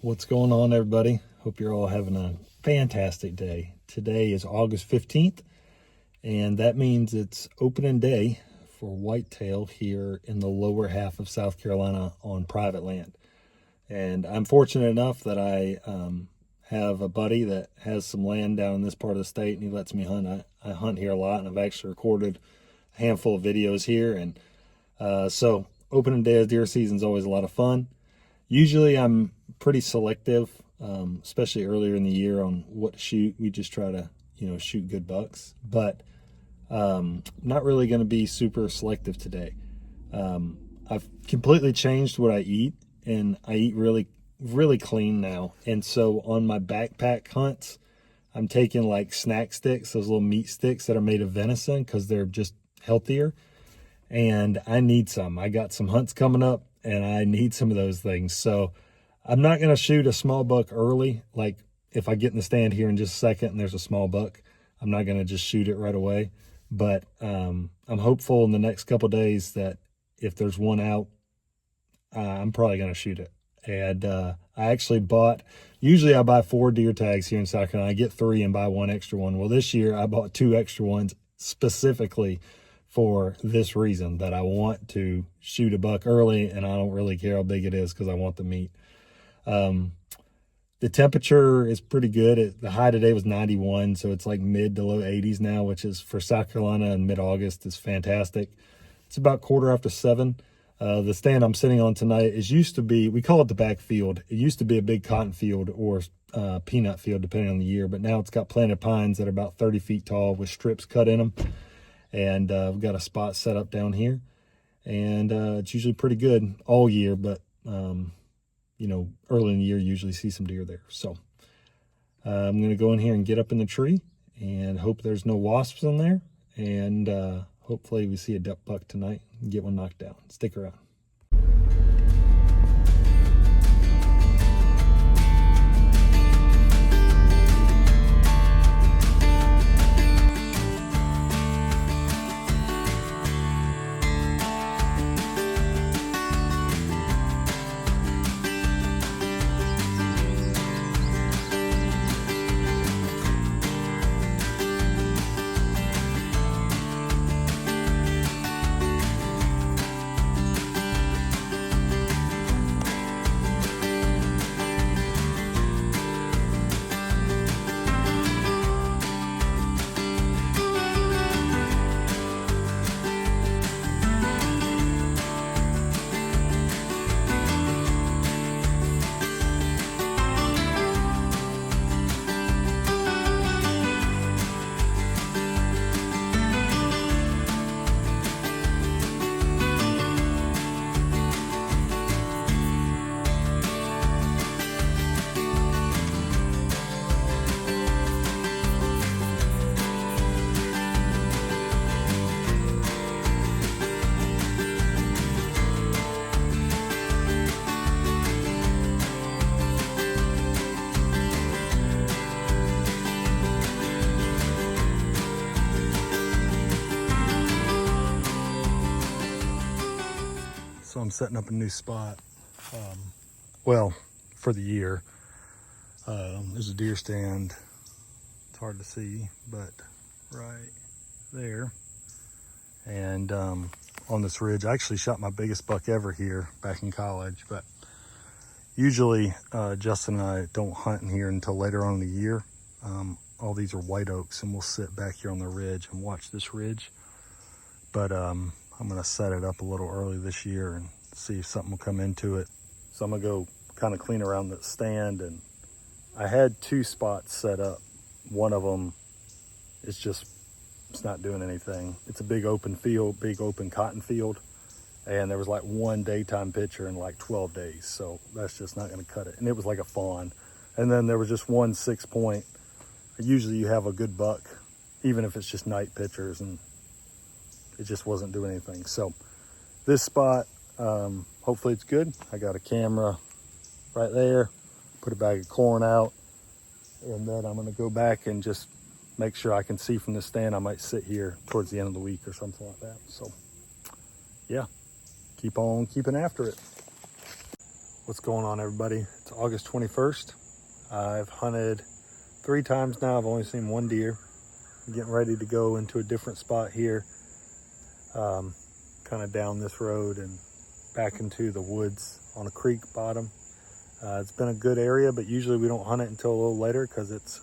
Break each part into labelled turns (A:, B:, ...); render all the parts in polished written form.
A: What's going on, everybody? Hope you're all having a fantastic day. Today is August 15th, and that means it's opening day for whitetail here in the lower half of South Carolina on private land. And I'm fortunate enough that I have a buddy that has some land down in this part of the state, and he lets me hunt. I hunt here a lot, and I've actually recorded a handful of videos here. And so opening day of deer season is always a lot of fun. Usually I'm pretty selective, especially earlier in the year, on what to shoot. We just try to, shoot good bucks. But not really going to be super selective today. I've completely changed what I eat, and I eat really, really clean now. And so on my backpack hunts, I'm taking like snack sticks, those little meat sticks that are made of venison, because they're just healthier. And I need some. I got some hunts coming up, and I need some of those things. So I'm not going to shoot a small buck early. Like if I get in the stand here in just a second and there's a small buck, I'm not going to just shoot it right away. But I'm hopeful in the next couple of days that if there's one out, I'm probably going to shoot it. And I actually usually I buy 4 deer tags here in South Carolina. I get 3 and buy 1 extra one. Well, this year I bought 2 extra ones specifically for this reason, that I want to shoot a buck early, and I don't really care how big it is because I want the meat. The temperature is pretty good. The high today was 91, so it's like mid to low 80s now, which is for South Carolina in mid-August is fantastic. It's about 7:15. The stand I'm sitting on tonight used to be, we call it the backfield. It used to be a big cotton field or peanut field, depending on the year, but now it's got planted pines that are about 30 feet tall with strips cut in them. And we've got a spot set up down here, and it's usually pretty good all year, but early in the year you usually see some deer there. So I'm going to go in here and get up in the tree and hope there's no wasps in there, and hopefully we see a buck tonight and get one knocked down. Stick around. So I'm setting up a new spot, for the year. There's a deer stand. It's hard to see, but right there. And on this ridge, I actually shot my biggest buck ever here back in college, but usually Justin and I don't hunt in here until later on in the year. All these are white oaks, and we'll sit back here on the ridge and watch this ridge. But I'm gonna set it up a little early this year and see if something will come into it. So I'm gonna go kind of clean around the stand, and I had 2 spots set up. One of them is it's not doing anything. It's a big open field, big open cotton field, and there was like 1 daytime picture in like 12 days. So that's just not gonna cut it. And it was like a fawn. And then there was just 1 6-point. Usually you have a good buck, even if it's just night pictures, and it just wasn't doing anything. So this spot, hopefully it's good. I got a camera right there, put a bag of corn out, and then I'm gonna go back and just make sure I can see from the stand. I might sit here towards the end of the week or something like that. So yeah, keep on keeping after it. What's going on, everybody? It's It's August 21st. I've hunted 3 times now. I've only seen 1 deer. I'm getting ready to go into a different spot here, kind of down this road and back into the woods on a creek bottom. It's been a good area, but usually we don't hunt it until a little later because it's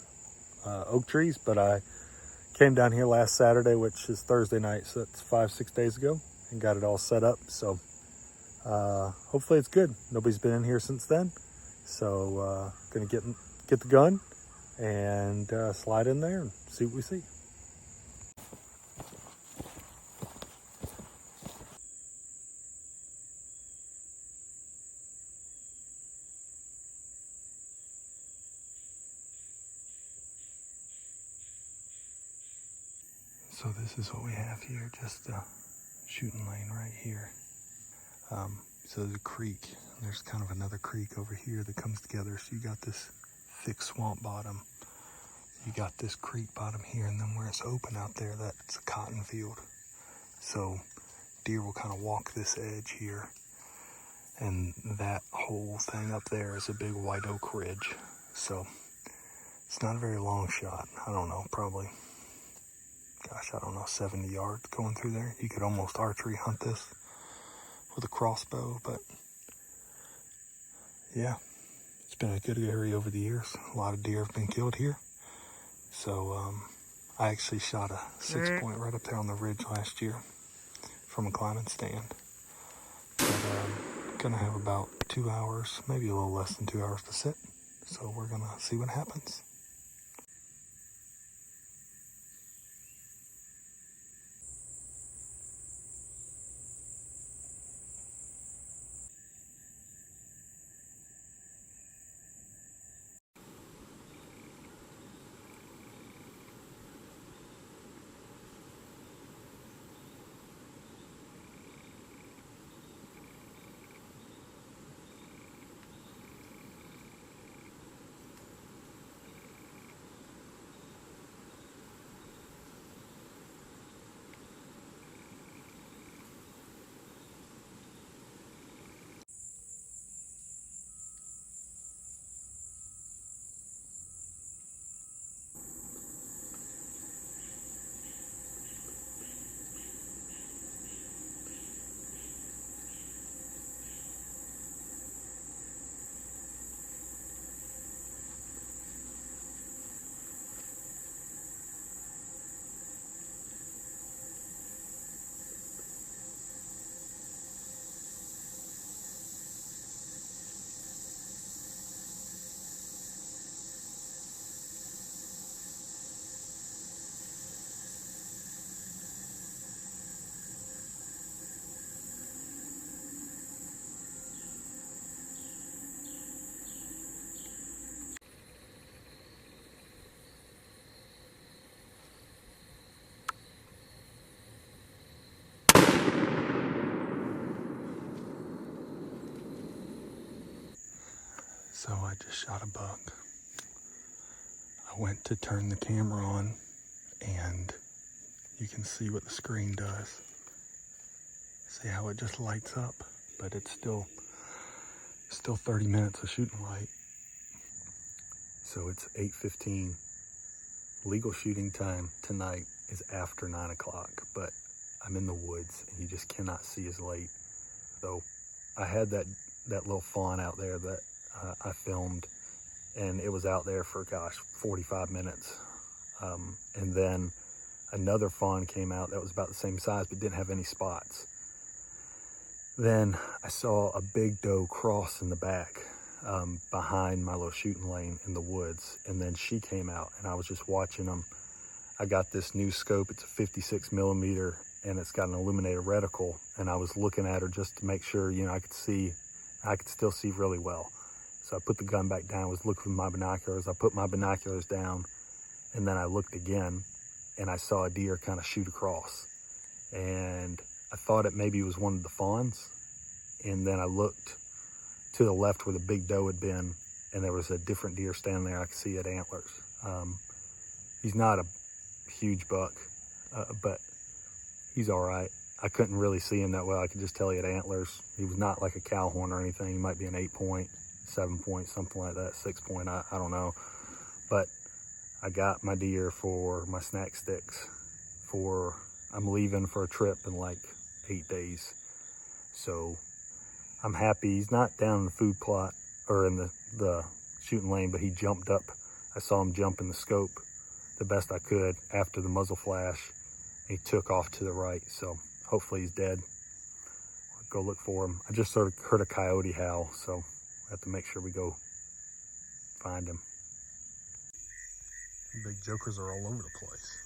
A: oak trees. But I came down here last Saturday, which is Thursday night, so that's 5-6 days ago, and got it all set up. So hopefully it's good. Nobody's been in here since then, so gonna get the gun and slide in there and see what we see. So this is what we have here, just a shooting lane right here. So there's a creek, and there's kind of another creek over here that comes together. So you got this thick swamp bottom. You got this creek bottom here, and then where it's open out there, that's a cotton field. So deer will kind of walk this edge here, and that whole thing up there is a big white oak ridge. So it's not a very long shot. I don't know, probably, gosh, I don't know, 70 yards going through there. You could almost archery hunt this with a crossbow, but yeah, it's been a good area over the years. A lot of deer have been killed here. So I actually shot a 6-point right up there on the ridge last year from a climbing stand. But gonna have about 2 hours, maybe a little less than 2 hours to sit. So we're gonna see what happens. So I just shot a buck. I went to turn the camera on, and you can see what the screen does. See how it just lights up? But it's still 30 minutes of shooting light. So it's 8:15. Legal shooting time tonight is after 9 o'clock, but I'm in the woods and you just cannot see as late. So I had that little fawn out there that I filmed, and it was out there for, gosh, 45 minutes. And then another fawn came out that was about the same size but didn't have any spots. Then I saw a big doe cross in the back behind my little shooting lane in the woods, and then she came out, and I was just watching them. I got this new scope. It's a 56 millimeter, and it's got an illuminated reticle, and I was looking at her just to make sure, you know, I could still see really well. So I put the gun back down, was looking with my binoculars. I put my binoculars down, and then I looked again, and I saw a deer kind of shoot across. And I thought it maybe was one of the fawns. And then I looked to the left where the big doe had been, and there was a different deer standing there. I could see it antlers. He's not a huge buck, but he's all right. I couldn't really see him that well. I could just tell he had antlers. He was not like a cow horn or anything. He might be an 8-point. 7 point, something like that, 6 point, I don't know. But I got my deer for my snack sticks I'm leaving for a trip in like 8 days. So I'm happy. He's not down in the food plot or in the shooting lane, but he jumped up. I saw him jump in the scope the best I could after the muzzle flash. He took off to the right, so hopefully he's dead. I'll go look for him. I just sort of heard a coyote howl, so I have to make sure we go find him. Big jokers are all over the place.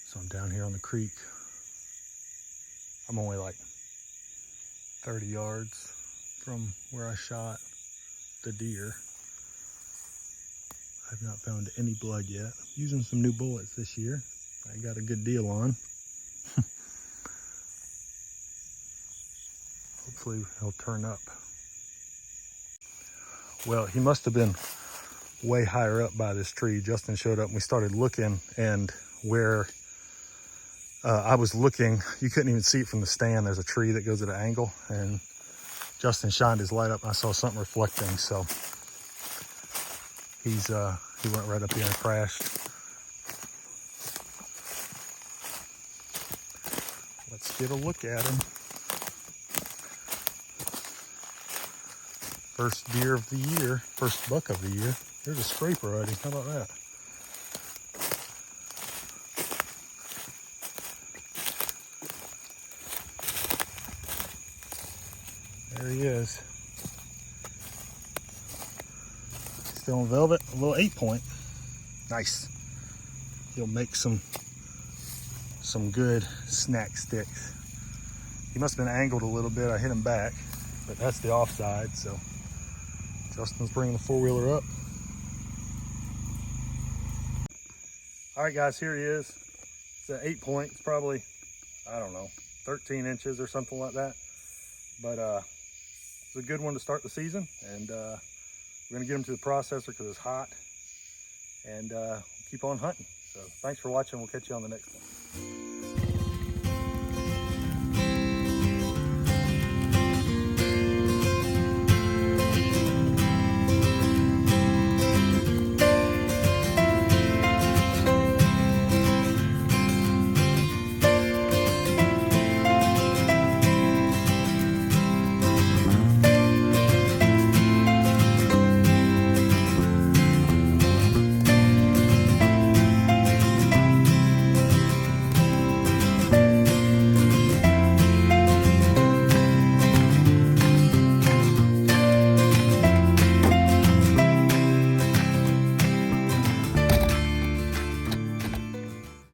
A: So I'm down here on the creek. I'm only like 30 yards from where I shot the deer. I've not found any blood yet. I'm using some new bullets this year. I got a good deal on. Hopefully he'll turn up. Well, he must have been way higher up by this tree. Justin showed up and we started looking, and where I was looking, you couldn't even see it from the stand. There's a tree that goes at an angle, and Justin shined his light up and I saw something reflecting. So he went right up here and crashed. Let's get a look at him. First deer of the year, first buck of the year. There's a scraper already. How about that? There he is. Still in velvet, a little 8-point. Nice. He'll make some good snack sticks. He must have been angled a little bit. I hit him back, but that's the offside, so Justin's bringing the four-wheeler up. All right, guys, here he is. It's an 8-point. It's probably, I don't know, 13 inches or something like that. But it's a good one to start the season, and we're gonna get him to the processor because it's hot, and keep on hunting. So thanks for watching. We'll catch you on the next one.